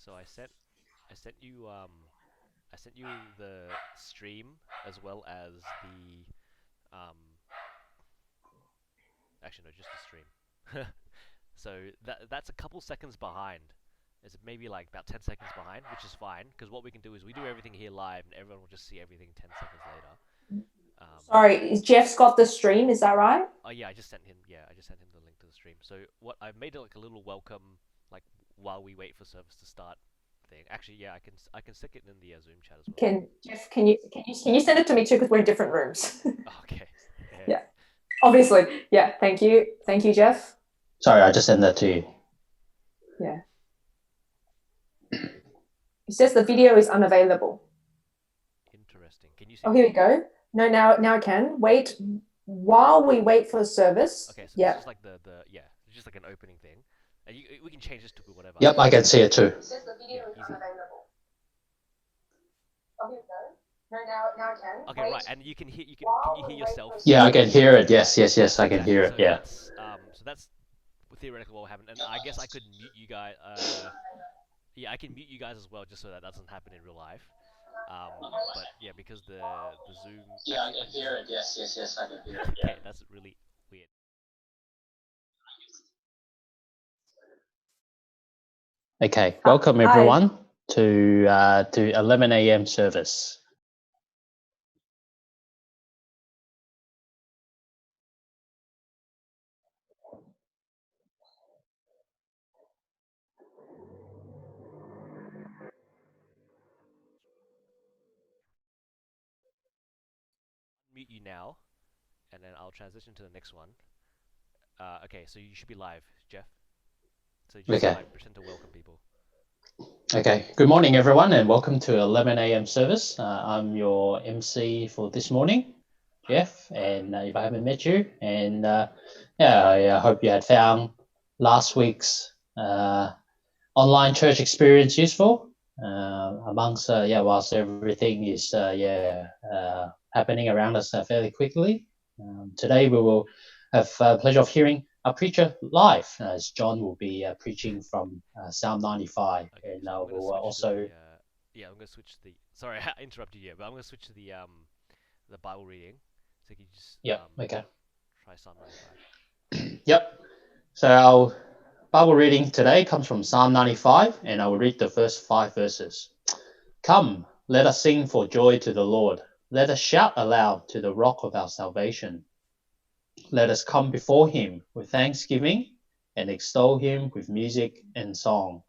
So I sent you the stream as well as the um actually no, just the stream. So that's a couple seconds behind. It's maybe like about 10 seconds behind, which is fine because what we can do is we do everything here live and everyone will just see everything 10 seconds later. Sorry, Jeff's got the stream, is that right? Oh yeah, I just sent him. Yeah, I just sent him the link to the stream. So what I've made it like a little welcome, like while we wait for service to start thing. Actually, yeah, I can stick it in the Zoom chat as well. Can Jeff, can you send it to me too? Because we're in different rooms. Okay. Yeah. Yeah, obviously. Yeah, thank you, Jeff. Sorry, I just sent that to you. Yeah. It says the video is unavailable. Interesting. Can you see Oh, me? here we go. No, now I can. Wait while we wait for service. Okay, so this Yeah. is like the yeah, it's just like an opening thing, and we can change this to whatever. Yep, I can see it too. It says the Yeah, video is easy. unavailable. Oh, here we go. No, now I can. Okay, Wait right, and can you while we hear wait yourself? for Yeah, I service. can hear it. Yes, I can Exactly. hear it. Yeah. So that's theoretically what will happen, and I guess I could mute you guys. Yeah, I can mute you guys as well, just so that doesn't happen in real life. But yeah, because the Zoom. Yeah, I Actually, can hear it. Yes, I can hear it. Yeah. okay, that's really weird. Okay, welcome Hi. everyone to 11 a.m. service. Mute you now, and then I'll transition to the next one. Okay, so you should be live, Jeff. So just Okay. like pretend to welcome people. Okay. Good morning, everyone, and welcome to 11 a.m. service. I'm your MC for this morning, Jeff. And if I haven't met you, and yeah, I hope you had found last week's online church experience useful. Amongst whilst everything is happening around us fairly quickly, today we will have the pleasure of hearing our preacher live, as John will be preaching from Psalm 95, Okay, and so I'm gonna we'll switch to also. the yeah, I'm gonna switch to the. Sorry, I interrupted you, but I'm gonna switch to the Bible reading. So can you just Yep. Okay. try Psalm 95? Yep. So our Bible reading today comes from Psalm 95, and I will read the first 5 verses. Come, let us sing for joy to the Lord. Let us shout aloud to the rock of our salvation. Let us come before him with thanksgiving and extol him with music and song.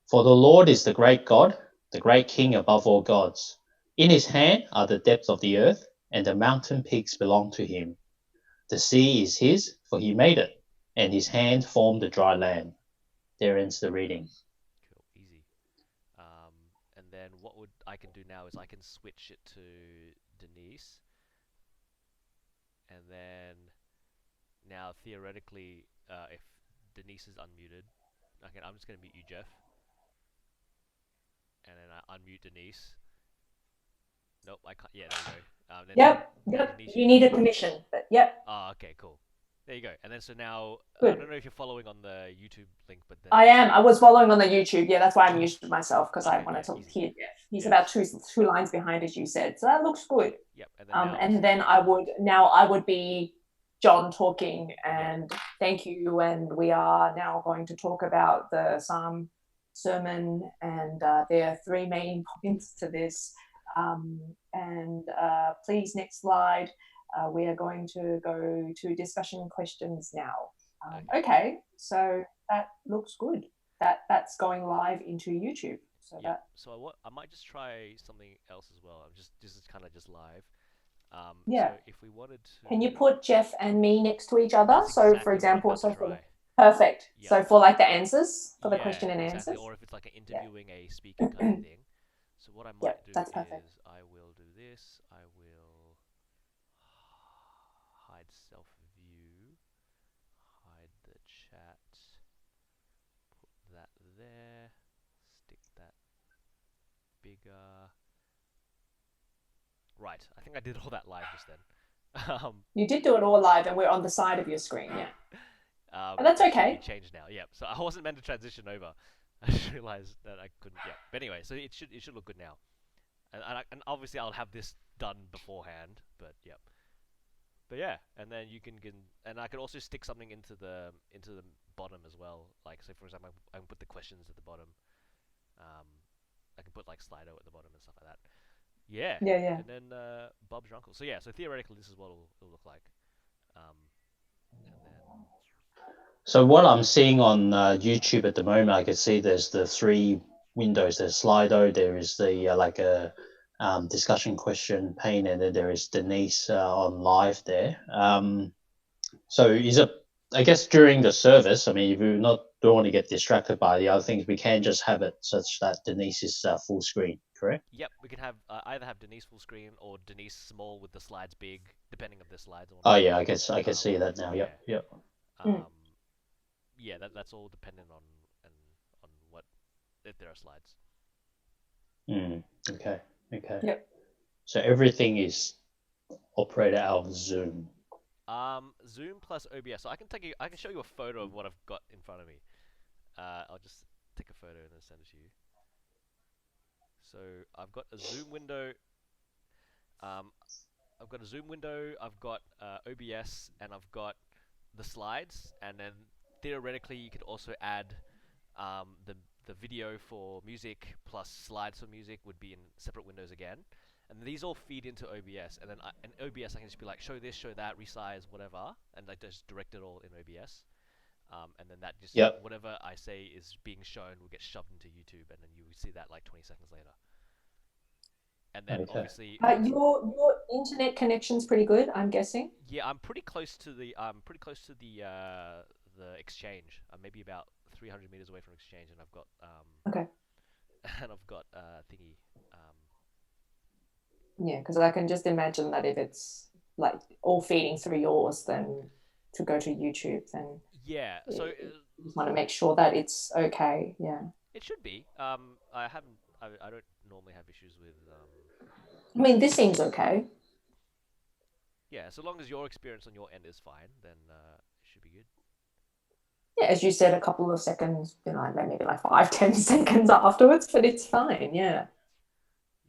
For the Lord is the great God, the great King above all gods. In his hand are the depths of the earth, and the mountain peaks belong to him. The sea is his, for he made it, and his hand formed the dry land. There ends the reading. Cool, easy. And then what would I can do now is I can switch it to Denise, and then now theoretically, if Denise is unmuted, okay, I'm just gonna mute you, Jeff, and then I unmute Denise. Nope, I can't. Yeah, there you go. Yep. Denise, You can needed you? permission, but yep. Oh, okay, cool. There you go. And then so now I Good. don't know if you're following on the YouTube link, but then I am. I was following on the YouTube. Yeah, that's why I muted myself because I okay, wanted yeah, to easy. hear Jeff. He's Yeah. about two lines behind, as you said. So that looks good. Yep. And then now, And then I would be John talking, and thank you. And we are now going to talk about the Psalm sermon, and there are 3 main points to this. Please, next slide. We are going to go to discussion questions now. Okay, so that looks good. That's going live into YouTube. So yeah. So I might just try something else as well. This is kind of just live. Yeah. So if we wanted to, Can you put Jeff and me next to each other? that's So, exactly for what I'm example, about to try. perfect. Yeah. So for like the answers, for the Yeah, question and exactly. answers. Or if it's like an interviewing a speaker kind of thing. So what I might Yep, do that's perfect. is I will do this. I will hide self view, hide the chat, put that there, stick that bigger. Right, I think I did all that live just then. You did do it all live, and we're on the side of your screen. Yeah, and that's It should okay. be changed now. Yep. So I wasn't meant to transition over. I just realized that I couldn't. Yeah, but anyway, so it should look good now, and obviously I'll have this done beforehand. But yeah, but yeah, and then and I could also stick something into the bottom as well. Like, say for example, I can put the questions at the bottom. Um, I can put like Slido at the bottom and stuff like that. Yeah, Yeah, yeah. and then Bob's your uncle. So yeah, so theoretically, this is what it'll look like. Um, and then So what I'm seeing on YouTube at the moment, I can see there's the three windows. There's Slido, there is the like a discussion question pane, and then there is Denise on live there. So is it? I guess during the service, I mean, if you don't want to get distracted by the other things, we can just have it such that Denise is full screen, correct? yep, we can have either have Denise full screen or Denise small with the slides big, depending if the slides or Oh not. yeah, I guess I can Um, see that now. yeah, Yep, yep. Mm. um, yeah, that's all dependent and on what if there are slides. Okay, okay. Yep. So everything is operated out of Zoom. Zoom plus OBS. So I can show you a photo of what I've got in front of me. I'll just take a photo and then send it to you. So I've got a Zoom window. Um, I've got a Zoom window. I've got OBS, and I've got the slides. And then theoretically, you could also add the video for music plus slides for music would be in separate windows again. And these all feed into OBS, and then in OBS I can just be like, show this, show that, resize, whatever, and I just direct it all in OBS. And then that just Yep. whatever I say is being shown will get shoved into YouTube, and then you will see that like 20 seconds later. And then Okay. obviously, Your internet connection's pretty good, I'm guessing. yeah, I'm pretty close to the exchange. I'm maybe about 300 meters away from exchange, and I've got Okay. and I've got thingy. Yeah, because I can just imagine that if it's like all feeding through yours, then to go to YouTube, then Yeah, so you just want to make sure that it's okay. Yeah. it should be. I haven't. I don't normally have issues with. I mean, this seems okay. Yeah, so long as your experience on your end is fine, then it should be good. Yeah, as you said, a couple of seconds, maybe like 5, 10 seconds afterwards, but it's fine. Yeah.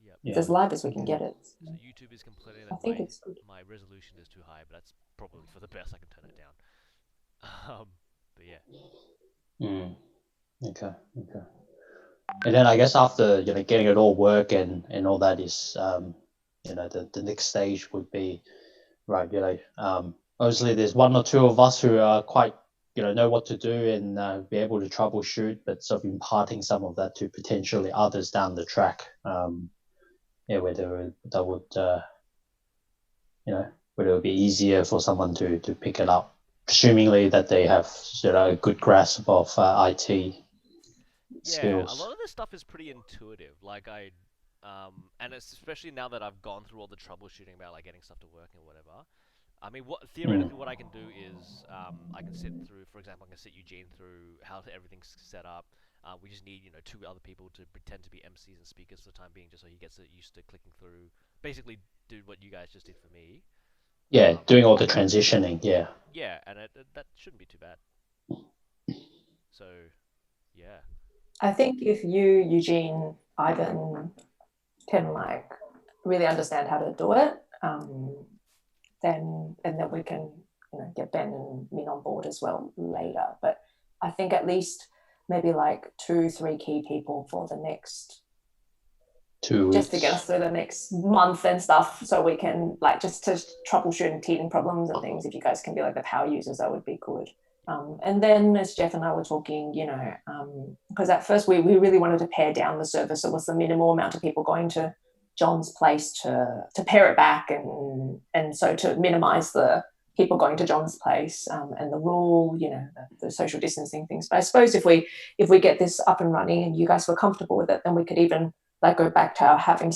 Yep. It's as live as we can get it. So YouTube is complaining I that think it's good. my resolution is too high, but that's probably for the best. I can turn it down. But yeah. Okay, okay. And then I guess after getting it all work and all that is the next stage would be right. Obviously there's one or two of us who are quite know what to do and be able to troubleshoot, but sort of imparting some of that to potentially others down the track. Whether that would whether it would be easier for someone to pick it up, presumingly that they have a good grasp of IT skills. Yeah, a lot of this stuff is pretty intuitive. Like and it's especially now that I've gone through all the troubleshooting about like getting stuff to work and whatever. I mean, theoretically what I can do is I can sit through, for example, I can sit Eugene through how everything's set up. We just need two other people to pretend to be MCs and speakers for the time being, just so he gets used to clicking through. Basically, do what you guys just did for me. Yeah, doing all the transitioning. Yeah. Yeah, and that shouldn't be too bad. So, yeah. I think if you, Eugene, Ivan, can really understand how to do it, then we can get Ben and Min on board as well later. But I think at least maybe 2-3 key people for the next 2 weeks, just to get us through the next month and stuff, so we can just to troubleshoot and teething problems and things. If you guys can be the power users, that would be good. And then as Jeff and I were talking, because at first we really wanted to pare down the service. So it was the minimal amount of people going to John's place to pare it back and so to minimize the people going to John's place and the rule, the social distancing things. But I suppose if we get this up and running and you guys were comfortable with it, then we could even go back to having